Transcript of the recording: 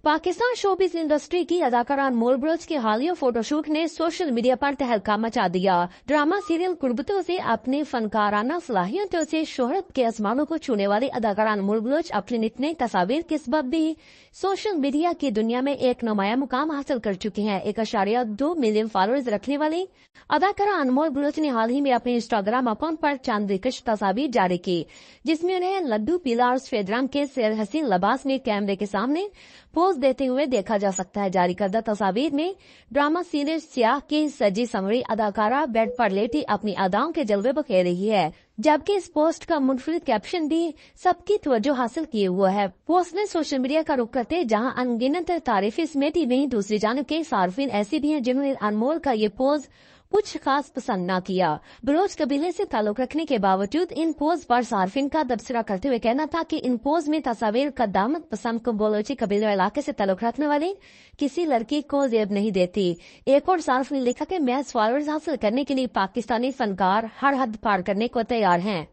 Pakistan showbiz industry की अदाकारा अनमोल Bloch के हालिया फोटोशूट ने सोशल मीडिया पर तहलका मचा दिया। ड्रामा सीरियल कुर्बतों से अपने फनकाराना सलाहियतों से शोहरत के आसमानों को छूने वाली अदाकारा अनमोल बलोच अपनी नित नई तस्वीर के सबब भी सोशल मीडिया की दुनिया में एक नुमाया मुकाम हासिल कर चुकी हैं। 1.2 मिलियन फॉलोअर्स रखने वाली अदाकारा अनमोल बलोच ने हाल ही में अपने इंस्टाग्राम अकाउंट पर चंद दिलकश तस्वीर जारी की, जिसमें उन्हें लड्डू पीला और सफेद रंग के सेर हसीन लिबास में कैमरे के सामने पोज देते हुए देखा जा सकता है। जारी करदा तस्वीर में ड्रामा सीरियल सियाह की सजी संवरी अदाकारा बेड पर लेटी अपनी अदाओं के जलवे बखेर रही है, जबकि इस पोस्ट का मुनफरिद कैप्शन भी सबकी तवज्जो हासिल किए हुआ है। पोस्ट ने सोशल मीडिया का रुख करते जहां अनगिनत तारीफें समेटी वहीं दूसरी जानब के सार्फिन ऐसी भी हैं जिन्होंने अनमोल का ये पोज कुछ खास पसंद न किया। बलोच कबीले से ताल्लुक रखने के बावजूद इन पोज पर सार्फिन का तबसरा करते हुए कहना था कि इन पोज में तस्वीर का दामद पसंद को बलोची कबीले इलाके से ताल्लुक रखने वाली किसी लड़की को जेब नहीं देती। एक और सार्फ ने लिखा कि महज फॉलोअर्स हासिल करने के लिए पाकिस्तानी फनकार हर हद पार करने को तैयार हैं।